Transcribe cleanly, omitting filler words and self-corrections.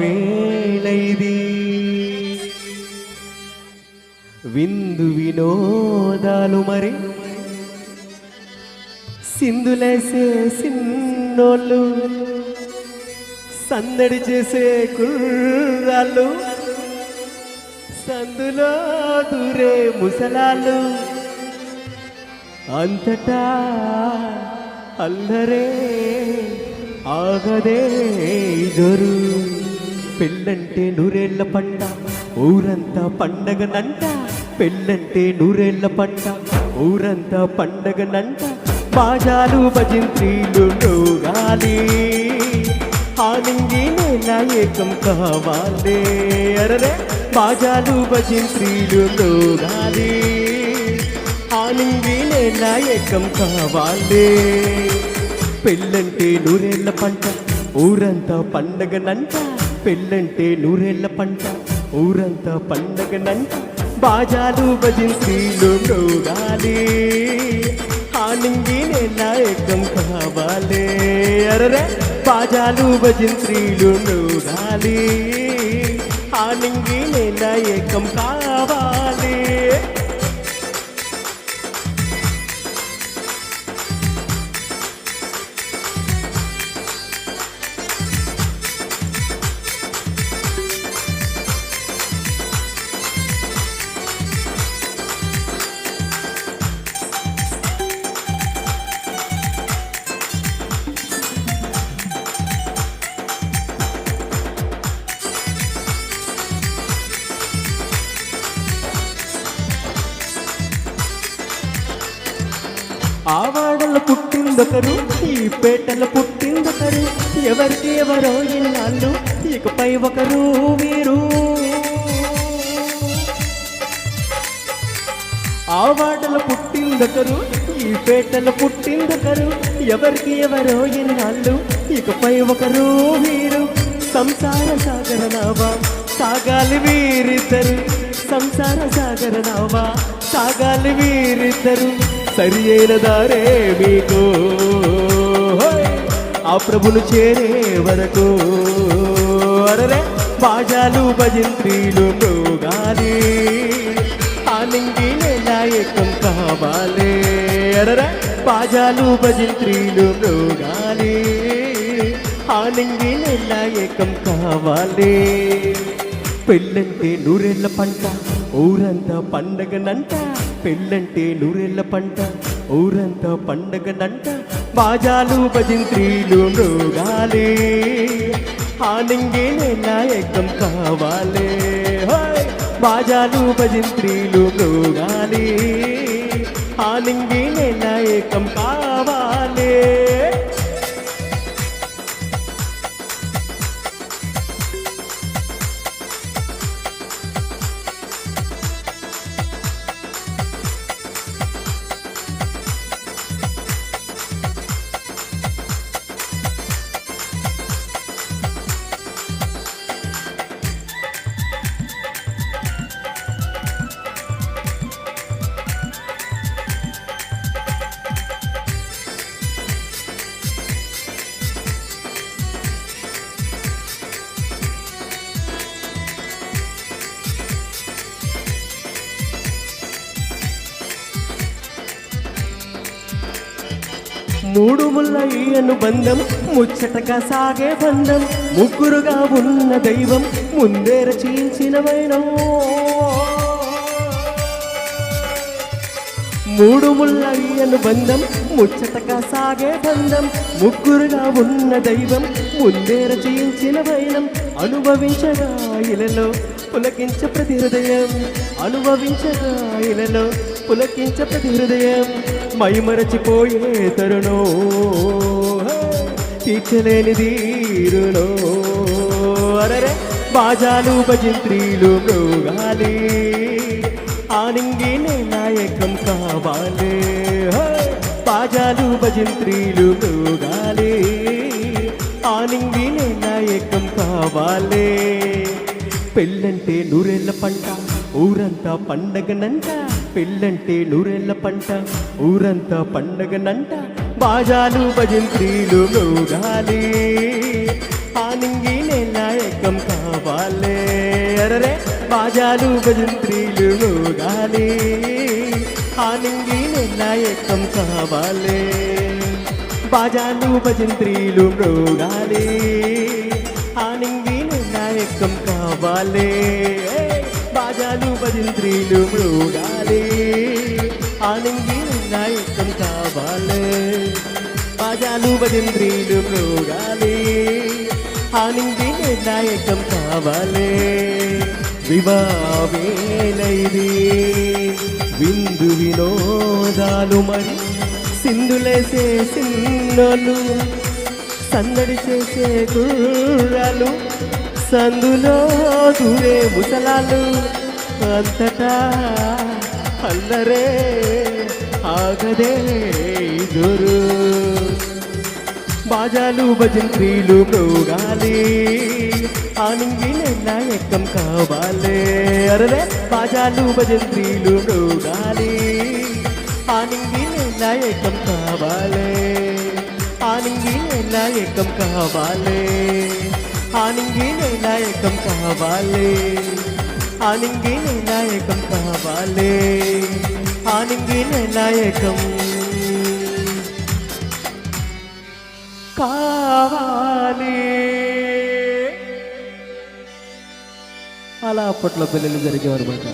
ఆవివావేళైది విందు వినోదాలు మరి సింధులేసే సిన్నోళ్ళు సందడి చేసే కుర్రాళ్ళు సందులో దూరే ముసలాళ్ళు అంతటా అల్లరే ఆగదే జోరు పెళ్ళంటే నూరేళ్ల పంట ఊరంతా పండగనంట పెళ్ళంటే నూరేళ్ల పంట ఊరంతా పండగనంట బాజాలు భజంత్రీలు గాలి ఆనంగి నేల ఏకం కావాలే అరరే బాజాలు భజంత్రీలు గాలి ఆనంగి నేల ఏకం కావాలే పెళ్ళంటే నూరేళ్ల పంట ఊరంతా పండగనంట పెళ్ళంటే నూరేళ్ల పంట ఊరంతా పండగనంట బాజాలు భజంత్రీలు గాలి ఆనంగి నేల ఏకం కావాలే అరరే బాజాలు భజంత్రీలు గాలి ఆనంగి నేల ఏకం కావాలే ఆవాడల పుట్టిందొకరు ఈ పేటల పుట్టిందొకరు ఎవరికి ఎవరో ఇన్నాళ్ళు ఇకపై ఒకరు వీరు ఆవాడల పుట్టిందొకరు ఈ పేటల పుట్టిందొకరు ఎవరికి ఎవరో ఇన్నాళ్ళు ఇకపై ఒకరు వీరు సంసార సాగర నావా సాగాలి వీరిద్దరు సంసార సాగర నావా సాగాలి వీరిద్దరు సరి అయిన దారే మీకు ఆ ప్రభును చేరే వరకు అరరే బాజాలు భజంత్రీలు గాలి ఆనంగి నేల ఏకం కావాలే అరరే బాజాలు భజంత్రీలు గాలి ఆనంగి నేల ఏకం కావాలే పెళ్ళంటే నూరేళ్ల పంట ఊరంతా పండగనంట పెళ్ళంటే నూరేళ్ల పంట ఊరంతా పండగనంట బాజాలు భజంత్రీలు గాలి ఆనంగి నేల ఏకం కావాలే బాజాలు భజంత్రీలు గాలి ఆనంగి నేల ఏకం కావాలే మూడు ముళ్ళ ఈ అనుబంధం ముచ్చటగా సాగే బంధం ముగ్గురుగా ఉన్న దైవం ముందే రచించిన వైనం మూడు ముళ్ళ ఈ అనుబంధం ముచ్చటగా సాగే బంధం ముగ్గురుగా ఉన్న దైవం ముందే రచించిన వైనం అనుభవించగా ఇలలో పులకించ ప్రతి హృదయం అనుభవించగా ఇలలో పులకించ ప్రతి హృదయం మైమరచిపోయే తరుణో తీర్చలేని తీరునో అరరే బాజాలు భజంత్రీలు గాలి ఆనంగి నేల ఏకం కావాలే బాజాలు భజంత్రీలు గాలి ఆనంగి నేల ఏకం కావాలే పెళ్ళంటే నూరేళ్ల పంట ఊరంతా పండగనంట పెళ్ళంటే నూరేళ్ల పంట ఊరంతా పండగనంట బాజాలు భజంత్రీలు గాలి ఆనంగి నాయకం కావాలే అరరే బాజాలు భజంత్రీలు మోగాలి ఆనంగి నాయకం కావాలే బాజాలు భజంత్రీలు మోగాలి ఆనంగి నాయకం కావాలే బాజాలు భజంత్రీలు మోగాలి ఆనంగి నాయకం కావాలే బాజాలు భజంత్రీలు మోగాలి ఆనంగి నాయకం కావాలే వివావేలైది విందు వినోదాలు మరి సింధులేసే సిన్నోలు సందడి చేసే గుర్రాలు సందులో దూరే ముసలాలు అంతటా అల్లరే ఆగదే జోరు బాజాలు భజంత్రీలు మోగాలి ఆనంగి నాయకం కావాలే అరరే బాజాలు భజంత్రీలు మోగాలి ఆనంగి నాయకం కావాలే ఆనంగి నాయకం కావాలే ఆనంగి నాయకం కావాలే ఆనంగి నాయకం కావాలే ఆనంగి నాయకం కావాలి. అలా అప్పట్లో పెళ్ళిళ్ళు జరిగేవారు మాట.